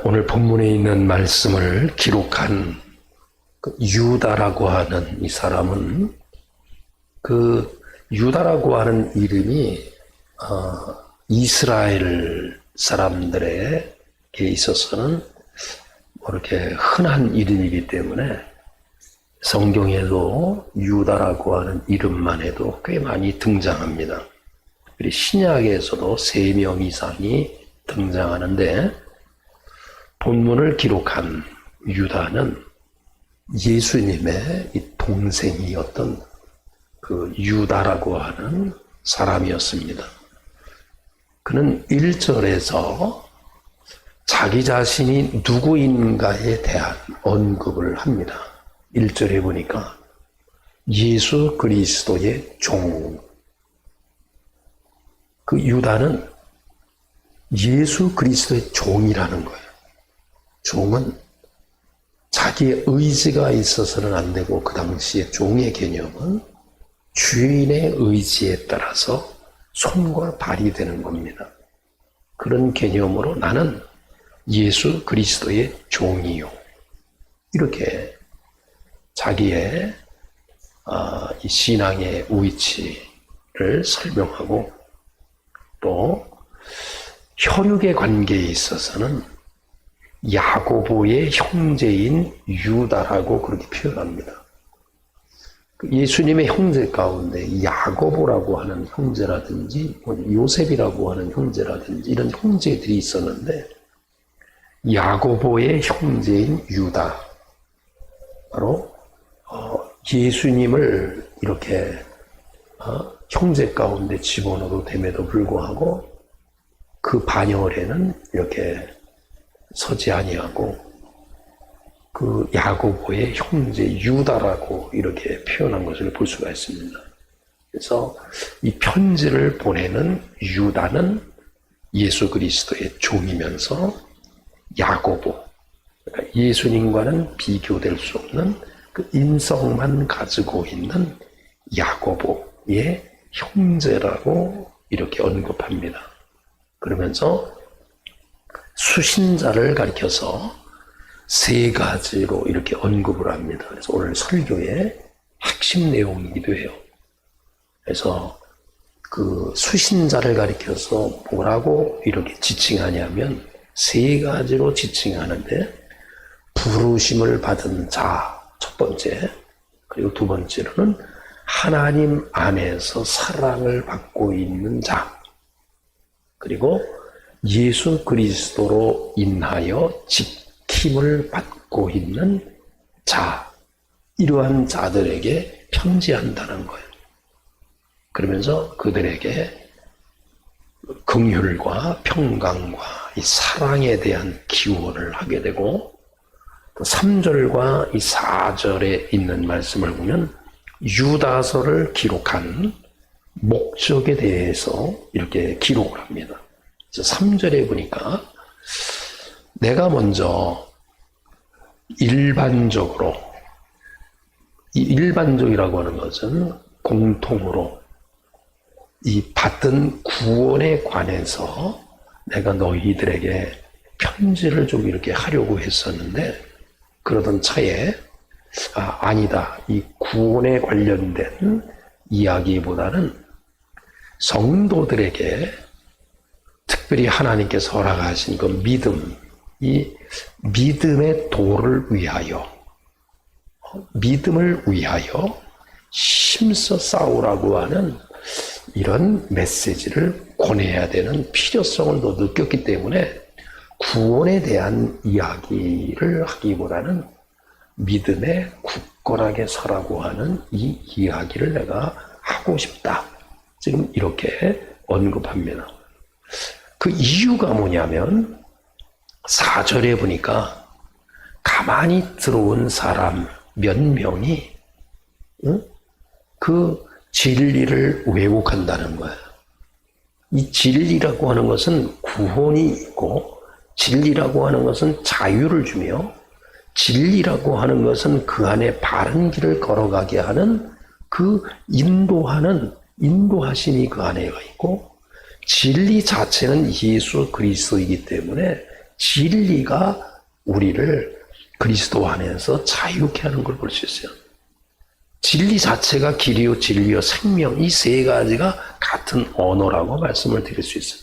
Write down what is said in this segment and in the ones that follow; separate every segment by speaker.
Speaker 1: 오늘 본문에 있는 말씀을 기록한 그 유다라고 하는 이 사람은 그 유다라고 하는 이름이 이스라엘 사람들에게 있어서는 이렇게 흔한 이름이기 때문에 성경에도 유다라고 하는 이름만 해도 꽤 많이 등장합니다. 그리고 신약에서도 3명 이상이 등장하는데 본문을 기록한 유다는 예수님의 이 동생이었던 그 유다라고 하는 사람이었습니다. 그는 1절에서 자기 자신이 누구인가에 대한 언급을 합니다. 1절에 보니까 예수 그리스도의 종. 그 유다는 예수 그리스도의 종이라는 거예요. 종은 자기의 의지가 있어서는 안 되고 그 당시에 종의 개념은 주인의 의지에 따라서 손과 발이 되는 겁니다. 그런 개념으로 나는 예수 그리스도의 종이요. 이렇게 자기의 이 신앙의 위치를 설명하고 또 혈육의 관계에 있어서는 야고보의 형제인 유다라고 그렇게 표현합니다. 예수님의 형제 가운데 야고보라고 하는 형제라든지 요셉이라고 하는 형제라든지 이런 형제들이 있었는데 야고보의 형제인 유다, 바로 예수님을 이렇게 형제 가운데 집어넣어도 됨에도 불구하고 그 반열에는 이렇게 서지 아니하고 그 야고보의 형제 유다라고 이렇게 표현한 것을 볼 수가 있습니다. 그래서 이 편지를 보내는 유다는 예수 그리스도의 종이면서 야고보, 그러니까 예수님과는 비교될 수 없는 그 인성만 가지고 있는 야고보의 형제라고 이렇게 언급합니다. 그러면서 수신자를 가리켜서 3가지로 이렇게 언급을 합니다. 그래서 오늘 설교의 핵심 내용이기도 해요. 그래서 그 수신자를 가리켜서 뭐라고 이렇게 지칭하냐면 3가지로 지칭하는데 부르심을 받은 자, 첫 번째, 그리고 두 번째로는 하나님 안에서 사랑을 받고 있는 자, 그리고 예수 그리스도로 인하여 지킴을 받고 있는 자, 이러한 자들에게 편지한다는 거예요. 그러면서 그들에게 긍휼과 평강과 이 사랑에 대한 기원을 하게 되고, 또 3절과 이 4절에 있는 말씀을 보면 유다서를 기록한 목적에 대해서 이렇게 기록을 합니다. 3절에 보니까 내가 먼저 일반적으로, 이 일반적이라고 하는 것은 공통으로 이 받은 구원에 관해서 내가 너희들에게 편지를 좀 이렇게 하려고 했었는데 그러던 차에 아니다, 이 구원에 관련된 이야기보다는 성도들에게 특별히 하나님께서 허락하신 그 믿음, 이 믿음의 도를 위하여, 믿음을 위하여 힘써 싸우라고 하는 이런 메시지를 권해야 되는 필요성을 더 느꼈기 때문에 구원에 대한 이야기를 하기보다는 믿음에 굳건하게 서라고 하는 이 이야기를 내가 하고 싶다. 지금 이렇게 언급합니다. 그 이유가 뭐냐면 4절에 보니까 가만히 들어온 사람 몇 명이 그 진리를 왜곡한다는 거예요. 이 진리라고 하는 것은 구원이 있고, 진리라고 하는 것은 자유를 주며, 진리라고 하는 것은 그 안에 바른 길을 걸어가게 하는 그 인도하심이 그 안에 있고, 진리 자체는 예수 그리스도이기 때문에 진리가 우리를 그리스도 안에서 자유케 하는 걸 볼 수 있어요. 진리 자체가 길이요 진리요 생명, 이 세 가지가 같은 언어라고 말씀을 드릴 수 있어요.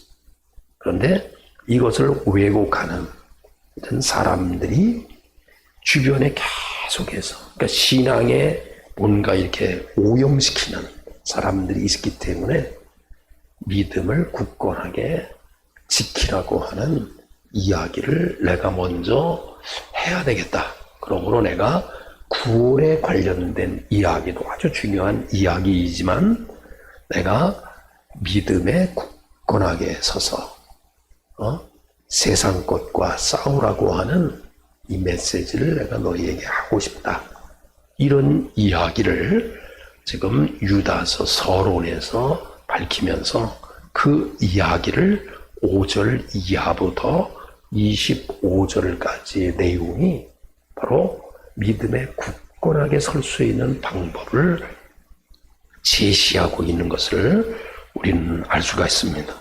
Speaker 1: 그런데 이것을 왜곡하는 사람들이 주변에 계속해서, 그러니까 신앙에 뭔가 이렇게 오염시키는 사람들이 있기 때문에 믿음을 굳건하게 지키라고 하는 이야기를 내가 먼저 해야 되겠다. 그러므로 내가 구원에 관련된 이야기도 아주 중요한 이야기이지만 내가 믿음에 굳건하게 서서 세상 것과 싸우라고 하는 이 메시지를 내가 너희에게 하고 싶다. 이런 이야기를 지금 유다서 서론에서 밝히면서 그 이야기를 5절 이하부터 25절까지의 내용이 바로 믿음에 굳건하게 설 수 있는 방법을 제시하고 있는 것을 우리는 알 수가 있습니다.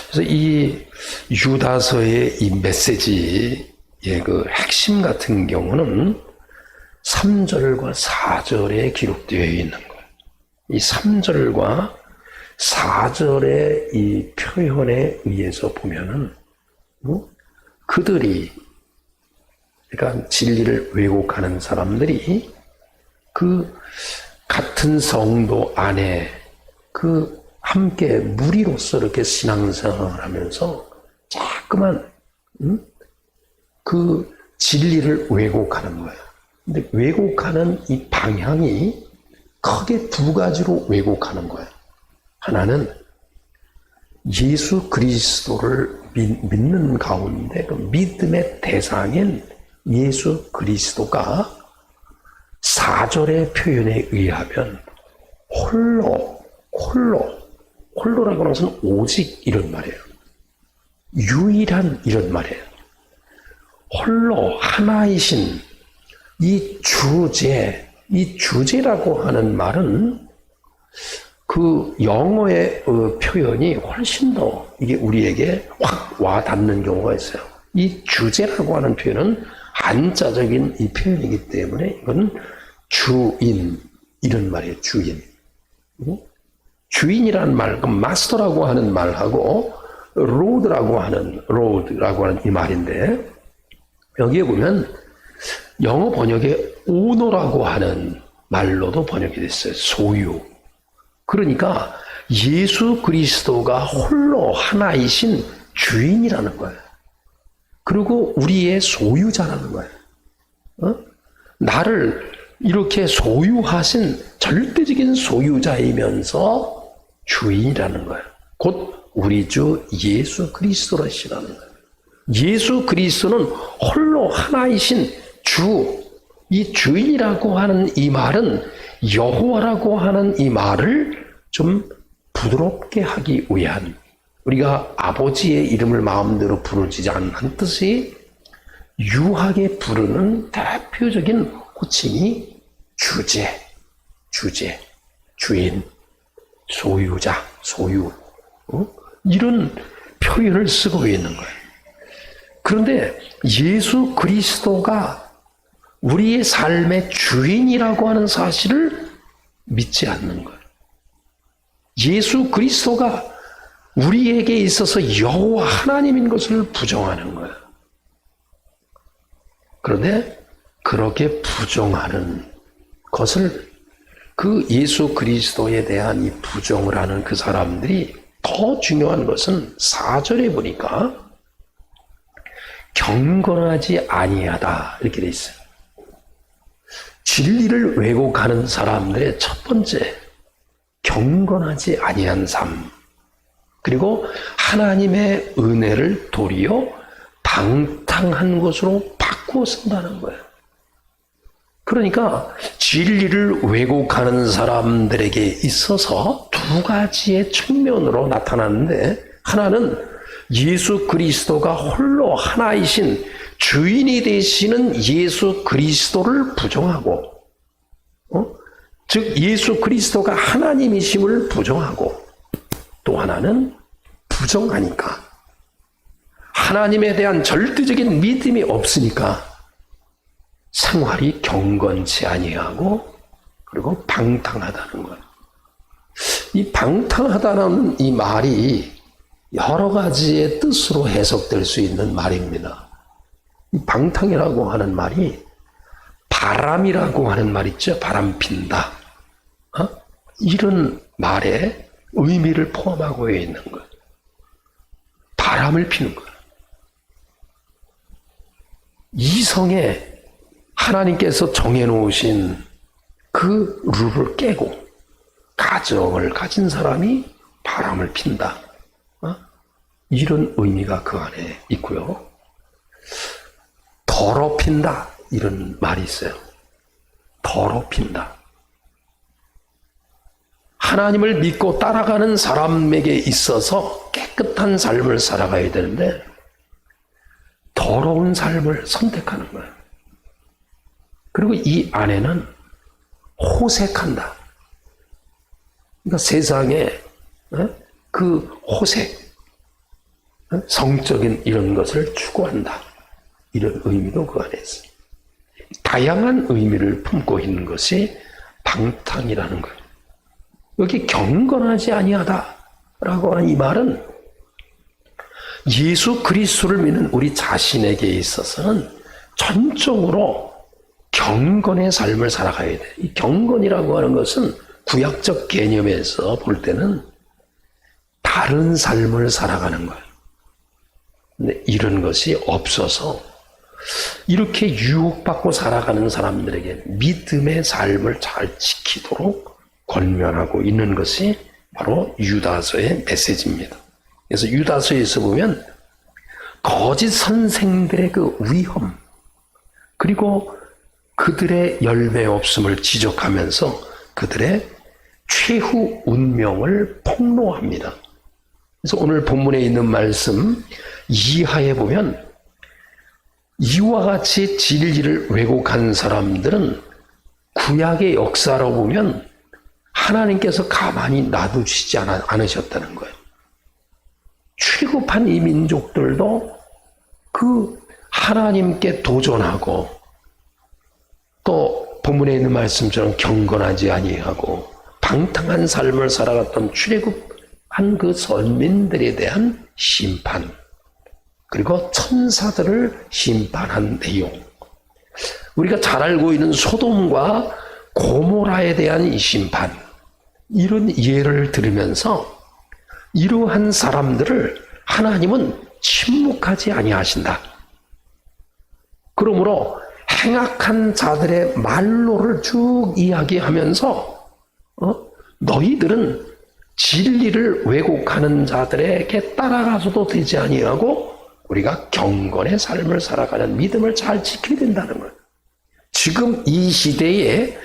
Speaker 1: 그래서 이 유다서의 이 메시지의 그 핵심 같은 경우는 3절과 4절에 기록되어 있는 거예요. 이 3절과 4절의 이 표현에 의해서 보면은 그들이, 그러니까 진리를 왜곡하는 사람들이 그 같은 성도 안에 그 함께 무리로서 이렇게 신앙생활을 하면서 자꾸만 그 진리를 왜곡하는 거예요. 근데 왜곡하는 이 방향이 크게 두 가지로 왜곡하는 거예요. 하나는 예수 그리스도를 믿는 가운데 그 믿음의 대상인 예수 그리스도가 4절의 표현에 의하면 홀로라고 하는 것은 오직 이런 말이에요. 유일한 이런 말이에요. 홀로 하나이신 이 주제라고 하는 말은 그 영어의 표현이 훨씬 더 이게 우리에게 확 와닿는 경우가 있어요. 이 주제라고 하는 표현은 한자적인 이 표현이기 때문에 이건 주인 이런 말이에요. 주인이라는 말, 그 마스터라고 하는 말하고 로드라고 하는 이 말인데 여기에 보면 영어 번역에 오너라고 하는 말로도 번역이 됐어요. 소유. 그러니까 예수 그리스도가 홀로 하나이신 주인이라는 거예요. 그리고 우리의 소유자라는 거예요. 나를 이렇게 소유하신 절대적인 소유자이면서 주인이라는 거예요. 곧 우리 주 예수 그리스도라시라는 거예요. 예수 그리스도는 홀로 하나이신 주, 이 주인이라고 하는 이 말은 여호와라고 하는 이 말을 좀 부드럽게 하기 위한, 우리가 아버지의 이름을 마음대로 부르지 않는 뜻이 유하게 부르는 대표적인 호칭이 주인, 소유자, 소유, 이런 표현을 쓰고 있는 거예요. 그런데 예수 그리스도가 우리의 삶의 주인이라고 하는 사실을 믿지 않는 거예요. 예수 그리스도가 우리에게 있어서 여호와 하나님인 것을 부정하는 거예요. 그런데 그렇게 부정하는 것을, 그 예수 그리스도에 대한 이 부정을 하는 그 사람들이 더 중요한 것은 4절에 보니까 경건하지 아니하다 이렇게 돼 있어요. 진리를 왜곡하는 사람들의 첫 번째, 경건하지 아니한 삶, 그리고 하나님의 은혜를 도리어 방탕한 것으로 바꾸어 쓴다는 거예요. 그러니까 진리를 왜곡하는 사람들에게 있어서 두 가지의 측면으로 나타나는데, 하나는 예수 그리스도가 홀로 하나이신 주인이 되시는 예수 그리스도를 부정하고, 즉 예수 그리스도가 하나님이심을 부정하고, 또 하나는 부정하니까 하나님에 대한 절대적인 믿음이 없으니까 생활이 경건치 아니하고 그리고 방탕하다는 거예요. 이 방탕하다는 이 말이 여러 가지의 뜻으로 해석될 수 있는 말입니다. 이 방탕이라고 하는 말이 바람이라고 하는 말 있죠. 바람 핀다. 이런 말에 의미를 포함하고 있는 거예요. 바람을 피는 거예요. 이성에 하나님께서 정해놓으신 그 룰을 깨고 가정을 가진 사람이 바람을 핀다. 이런 의미가 그 안에 있고요. 더럽힌다. 이런 말이 있어요. 더럽힌다. 하나님을 믿고 따라가는 사람에게 있어서 깨끗한 삶을 살아가야 되는데 더러운 삶을 선택하는 거예요. 그리고 이 안에는 호색한다. 그러니까 세상에 그 호색, 성적인 이런 것을 추구한다. 이런 의미도 그 안에 있어요. 다양한 의미를 품고 있는 것이 방탕이라는 거예요. 여기 경건하지 아니하다라고 하는 이 말은 예수 그리스도를 믿는 우리 자신에게 있어서는 전적으로 경건의 삶을 살아가야 돼. 이 경건이라고 하는 것은 구약적 개념에서 볼 때는 다른 삶을 살아가는 거예요. 근데 이런 것이 없어서 이렇게 유혹받고 살아가는 사람들에게 믿음의 삶을 잘 지키도록 권면하고 있는 것이 바로 유다서의 메시지입니다. 그래서 유다서에서 보면 거짓 선생들의 그 위험 그리고 그들의 열매 없음을 지적하면서 그들의 최후 운명을 폭로합니다. 그래서 오늘 본문에 있는 말씀 이하에 보면 이와 같이 진리를 왜곡한 사람들은 구약의 역사로 보면 하나님께서 가만히 놔두시지 않으셨다는 거예요. 취급한 이 민족들도 그 하나님께 도전하고 또 본문에 있는 말씀처럼 경건하지 아니하고 방탕한 삶을 살아갔던 출애굽한 그 선민들에 대한 심판 그리고 천사들을 심판한 내용, 우리가 잘 알고 있는 소돔과 고모라에 대한 이 심판, 이런 예를 들으면서 이러한 사람들을 하나님은 침묵하지 아니하신다. 그러므로 행악한 자들의 말로를 쭉 이야기하면서 너희들은 진리를 왜곡하는 자들에게 따라가서도 되지 아니하고 우리가 경건의 삶을 살아가는 믿음을 잘 지켜야 된다는 거예요. 지금 이 시대에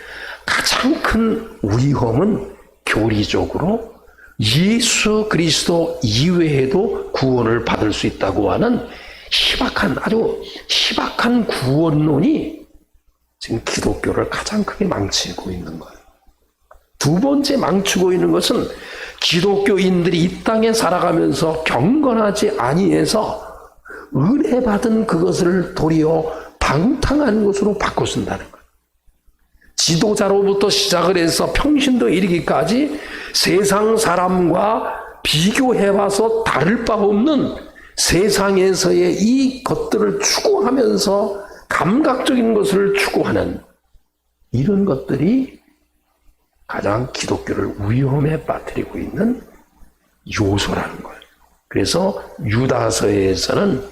Speaker 1: 가장 큰 위험은 교리적으로 예수 그리스도 이외에도 구원을 받을 수 있다고 하는 아주 희박한 구원론이 지금 기독교를 가장 크게 망치고 있는 거예요. 두 번째 망치고 있는 것은 기독교인들이 이 땅에 살아가면서 경건하지 아니해서 은혜 받은 그것을 도리어 방탕한 것으로 바꿔 쓴다는 거예요. 지도자로부터 시작을 해서 평신도 이르기까지 세상 사람과 비교해봐서 다를 바 없는 세상에서의 이 것들을 추구하면서 감각적인 것을 추구하는 이런 것들이 가장 기독교를 위험에 빠뜨리고 있는 요소라는 거예요. 그래서 유다서에서는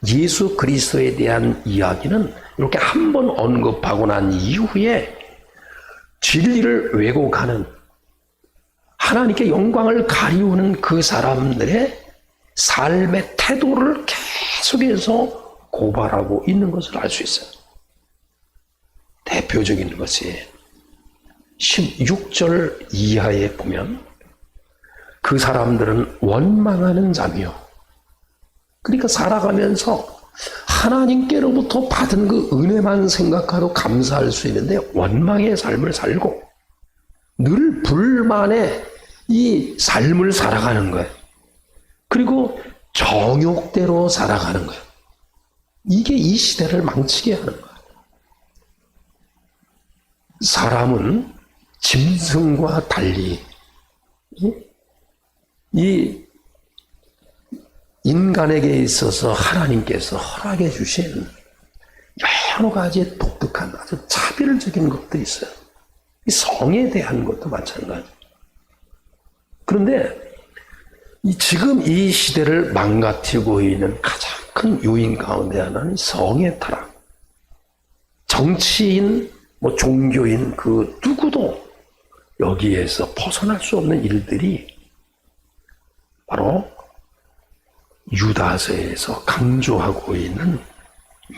Speaker 1: 예수 그리스도에 대한 이야기는 이렇게 한 번 언급하고 난 이후에 진리를 왜곡하는 하나님께 영광을 가리우는 그 사람들의 삶의 태도를 계속해서 고발하고 있는 것을 알 수 있어요. 대표적인 것이 16절 이하에 보면 그 사람들은 원망하는 자며, 그러니까 살아가면서 하나님께로부터 받은 그 은혜만 생각하고 감사할 수 있는데 원망의 삶을 살고 늘 불만의 이 삶을 살아가는 거예요. 그리고 정욕대로 살아가는 거예요. 이게 이 시대를 망치게 하는 거예요. 사람은 짐승과 달리 이 인간에게 있어서 하나님께서 허락해 주신 여러 가지 독특한 아주 차별적인 것들이 있어요. 이 성에 대한 것도 마찬가지. 그런데 지금 이 시대를 망가뜨리고 있는 가장 큰 요인 가운데 하나는 성의 타락. 정치인, 종교인 그 누구도 여기에서 벗어날 수 없는 일들이 바로 유다서에서 강조하고 있는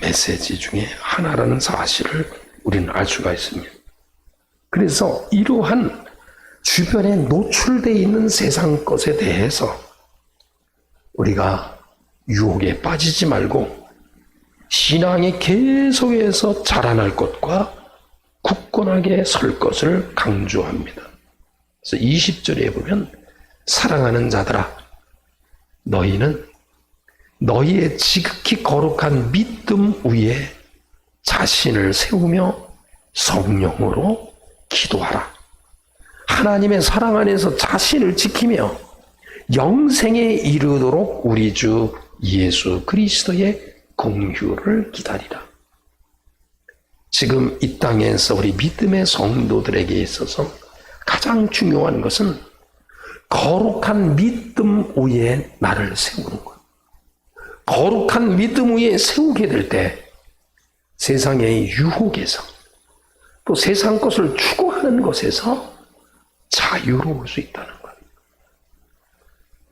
Speaker 1: 메시지 중에 하나라는 사실을 우리는 알 수가 있습니다. 그래서 이러한 주변에 노출되어 있는 세상 것에 대해서 우리가 유혹에 빠지지 말고 신앙에 계속해서 자라날 것과 굳건하게 설 것을 강조합니다. 그래서 20절에 보면 사랑하는 자들아 너희는 너희의 지극히 거룩한 믿음 위에 자신을 세우며 성령으로 기도하라. 하나님의 사랑 안에서 자신을 지키며 영생에 이르도록 우리 주 예수 그리스도의 공휴를 기다리라. 지금 이 땅에서 우리 믿음의 성도들에게 있어서 가장 중요한 것은 거룩한 믿음 위에 나를 세우는 것. 거룩한 믿음 위에 세우게 될 때 세상의 유혹에서 또 세상 것을 추구하는 것에서 자유로울 수 있다는 것.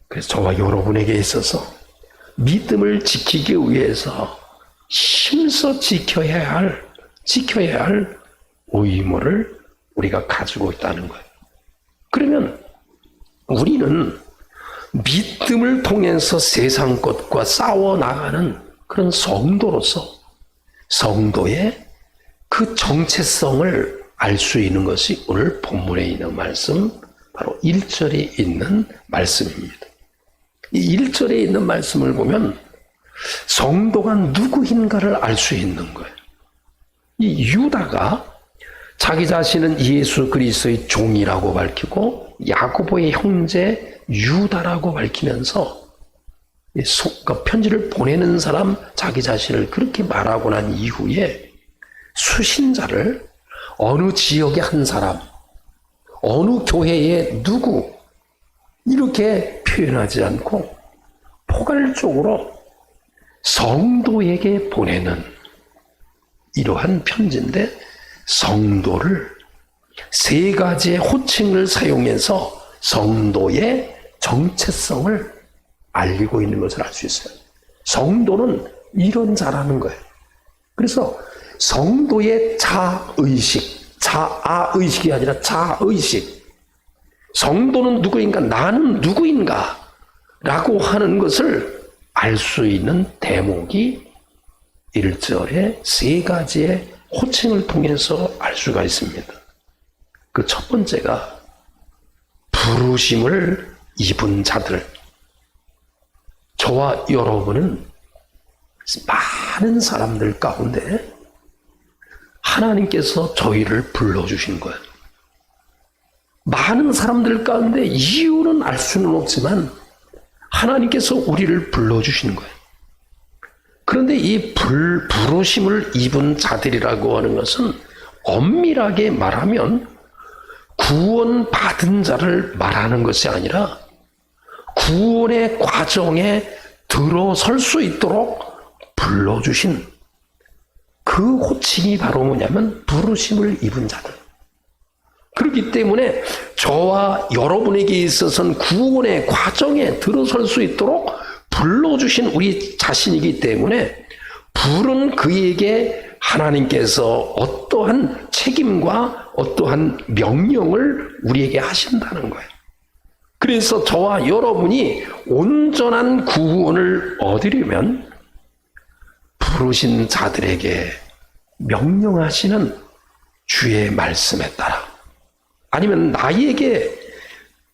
Speaker 1: 그래서 저와 여러분에게 있어서 믿음을 지키기 위해서 힘써 지켜야 할 의무를 우리가 가지고 있다는 거예요. 그러면 우리는 믿음을 통해서 세상 것과 싸워나가는 그런 성도로서 성도의 그 정체성을 알 수 있는 것이 오늘 본문에 있는 말씀, 바로 1절에 있는 말씀입니다. 이 1절에 있는 말씀을 보면 성도가 누구인가를 알 수 있는 거예요. 이 유다가 자기 자신은 예수 그리스도의 종이라고 밝히고 야고보의 형제 유다라고 밝히면서 편지를 보내는 사람 자기 자신을 그렇게 말하고 난 이후에 수신자를 어느 지역의 한 사람, 어느 교회의 누구 이렇게 표현하지 않고 포괄적으로 성도에게 보내는 이러한 편지인데 성도를 세 가지의 호칭을 사용해서 성도의 정체성을 알리고 있는 것을 알 수 있어요. 성도는 이런 자라는 거예요. 그래서 성도의 자의식, 자아의식이 아니라 자의식. 성도는 누구인가? 나는 누구인가? 라고 하는 것을 알 수 있는 대목이 1절에 세 가지의 호칭을 통해서 알 수가 있습니다. 그 첫 번째가 부르심을 입은 자들. 저와 여러분은 많은 사람들 가운데 하나님께서 저희를 불러주신 거예요. 많은 사람들 가운데 이유는 알 수는 없지만 하나님께서 우리를 불러주신 거예요. 그런데 이 부르심을 입은 자들이라고 하는 것은 엄밀하게 말하면 구원받은 자를 말하는 것이 아니라 구원의 과정에 들어설 수 있도록 불러주신 그 호칭이 바로 뭐냐면 부르심을 입은 자들. 그렇기 때문에 저와 여러분에게 있어서는 구원의 과정에 들어설 수 있도록 불러주신 우리 자신이기 때문에 부른 그에게 하나님께서 어떠한 책임과 어떠한 명령을 우리에게 하신다는 거예요. 그래서 저와 여러분이 온전한 구원을 얻으려면 부르신 자들에게 명령하시는 주의 말씀에 따라 아니면 나에게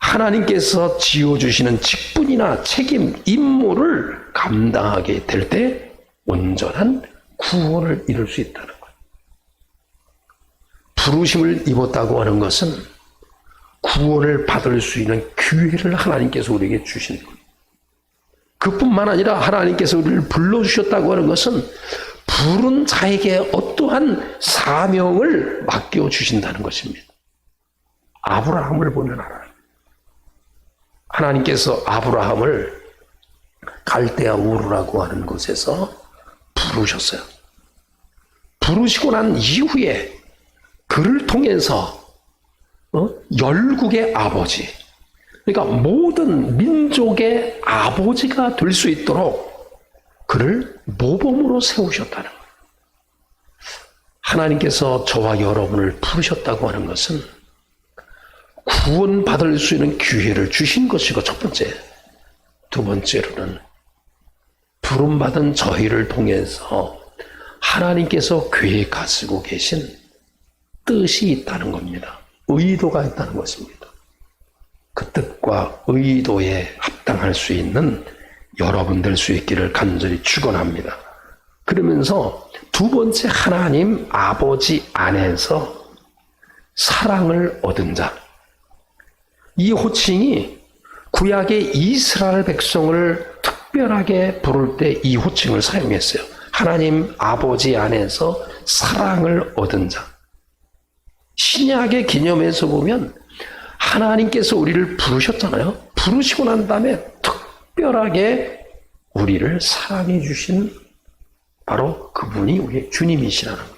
Speaker 1: 하나님께서 지어주시는 직분이나 책임, 임무를 감당하게 될 때 온전한 구원을 이룰 수 있다는 거예요. 부르심을 입었다고 하는 것은 구원을 받을 수 있는 기회를 하나님께서 우리에게 주시는 거예요. 그뿐만 아니라 하나님께서 우리를 불러주셨다고 하는 것은 부른 자에게 어떠한 사명을 맡겨주신다는 것입니다. 아브라함을 보면 알아요. 하나님께서 아브라함을 갈대아 우르라고 하는 곳에서 부르셨어요. 부르시고 난 이후에 그를 통해서 열국의 아버지, 그러니까 모든 민족의 아버지가 될 수 있도록 그를 모범으로 세우셨다는 거예요. 하나님께서 저와 여러분을 부르셨다고 하는 것은 구원받을 수 있는 기회를 주신 것이고 첫 번째, 두 번째로는 부름받은 저희를 통해서 하나님께서 계획하시고 계신 뜻이 있다는 겁니다. 의도가 있다는 것입니다. 그 뜻과 의도에 합당할 수 있는 여러분 될 수 있기를 간절히 축원합니다. 그러면서 두 번째, 하나님 아버지 안에서 사랑을 얻은 자. 이 호칭이 구약의 이스라엘 백성을 특별하게 부를 때 이 호칭을 사용했어요. 하나님 아버지 안에서 사랑을 얻은 자. 신약의 개념에서 보면 하나님께서 우리를 부르셨잖아요. 부르시고 난 다음에 특별하게 우리를 사랑해 주신 바로 그분이 우리의 주님이시라는 거예요.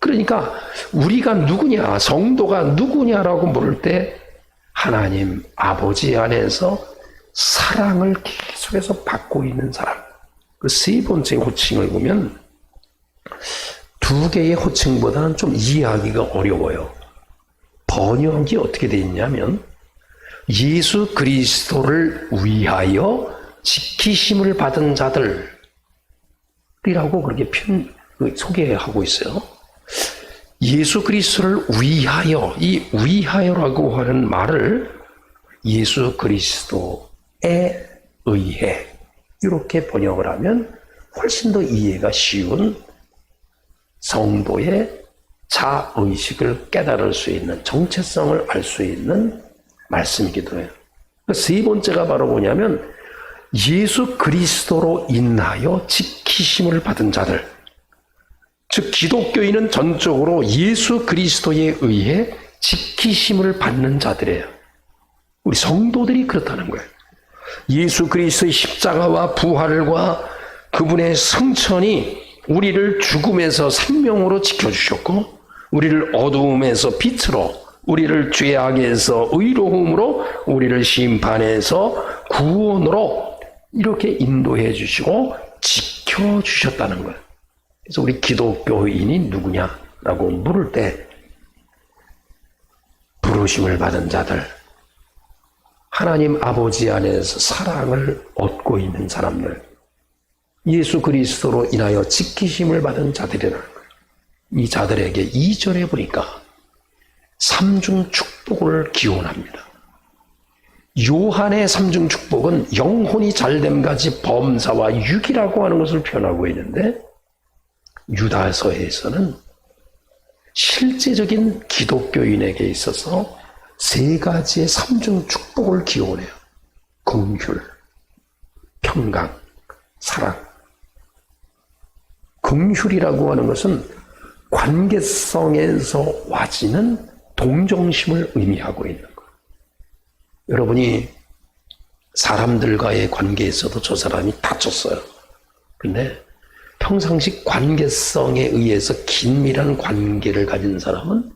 Speaker 1: 그러니까 우리가 누구냐, 성도가 누구냐라고 물을 때 하나님 아버지 안에서 사랑을 계속해서 받고 있는 사람. 그 세 번째 호칭을 보면 두 개의 호칭보다는 좀 이해하기가 어려워요. 번역이 어떻게 되어 있냐면 예수 그리스도를 위하여 지키심을 받은 자들이라고 그렇게 소개하고 있어요. 예수 그리스도를 위하여, 이 위하여라고 하는 말을 예수 그리스도에 의해 이렇게 번역을 하면 훨씬 더 이해가 쉬운 성도의 자의식을 깨달을 수 있는, 정체성을 알 수 있는 말씀이기도 해요. 세 번째가 바로 뭐냐면 예수 그리스도로 인하여 지키심을 받은 자들. 즉 기독교인은 전적으로 예수 그리스도에 의해 지키심을 받는 자들이에요. 우리 성도들이 그렇다는 거예요. 예수 그리스도의 십자가와 부활과 그분의 승천이 우리를 죽음에서 생명으로 지켜주셨고 우리를 어두움에서 빛으로, 우리를 죄악에서 의로움으로, 우리를 심판에서 구원으로 이렇게 인도해 주시고 지켜주셨다는 거예요. 그래서 우리 기독교인이 누구냐라고 물을 때 부르심을 받은 자들, 하나님 아버지 안에서 사랑을 얻고 있는 사람들, 예수 그리스도로 인하여 지키심을 받은 자들이라는 거예요. 이 자들에게 2절에 보니까 삼중 축복을 기원합니다. 요한의 삼중 축복은 영혼이 잘됨까지 범사와 육이라고 하는 것을 표현하고 있는데 유다서에서는 실제적인 기독교인에게 있어서 세 가지의 삼중 축복을 기원해요. 긍휼, 평강, 사랑. 긍휼이라고 하는 것은 관계성에서 와지는 동정심을 의미하고 있는 거예요. 여러분이 사람들과의 관계에서도 저 사람이 다쳤어요. 근데 평상시 관계성에 의해서 긴밀한 관계를 가진 사람은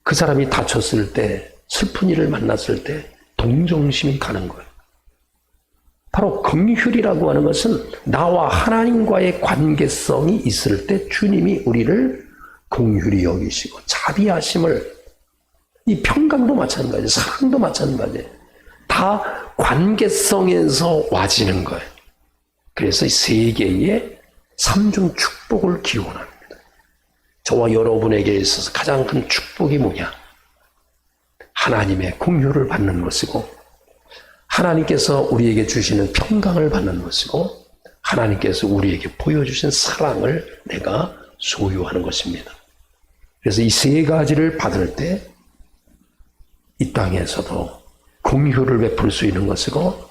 Speaker 1: 그 사람이 다쳤을 때, 슬픈 일을 만났을 때 동정심이 가는 거예요. 바로 긍휼이라고 하는 것은 나와 하나님과의 관계성이 있을 때 주님이 우리를 긍휼히 여기시고 자비하심을, 이 평강도 마찬가지예요. 사랑도 마찬가지예요. 다 관계성에서 와지는 거예요. 그래서 이 세 개의 삼중 축복을 기원합니다. 저와 여러분에게 있어서 가장 큰 축복이 뭐냐? 하나님의 공유를 받는 것이고, 하나님께서 우리에게 주시는 평강을 받는 것이고, 하나님께서 우리에게 보여주신 사랑을 내가 소유하는 것입니다. 그래서 이 세 가지를 받을 때 이 땅에서도 공유를 베풀 수 있는 것이고,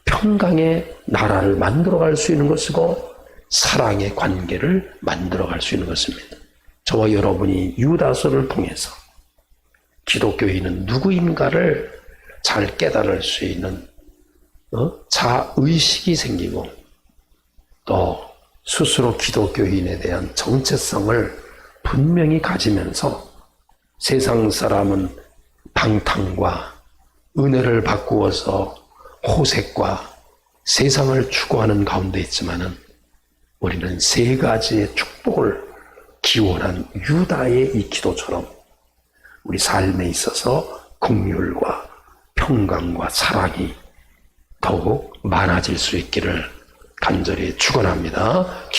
Speaker 1: 평강의 나라를 만들어갈 수 있는 것이고, 사랑의 관계를 만들어갈 수 있는 것입니다. 저와 여러분이 유다서를 통해서 기독교인은 누구인가를 잘 깨달을 수 있는 자의식이 생기고, 또 스스로 기독교인에 대한 정체성을 분명히 가지면서 세상 사람은 방탕과 은혜를 바꾸어서 호색과 세상을 추구하는 가운데 있지만은 우리는 세 가지의 축복을 기원한 유다의 이 기도처럼 우리 삶에 있어서 긍휼과 평강과 사랑이 더욱 많아질 수 있기를 간절히 축원합니다.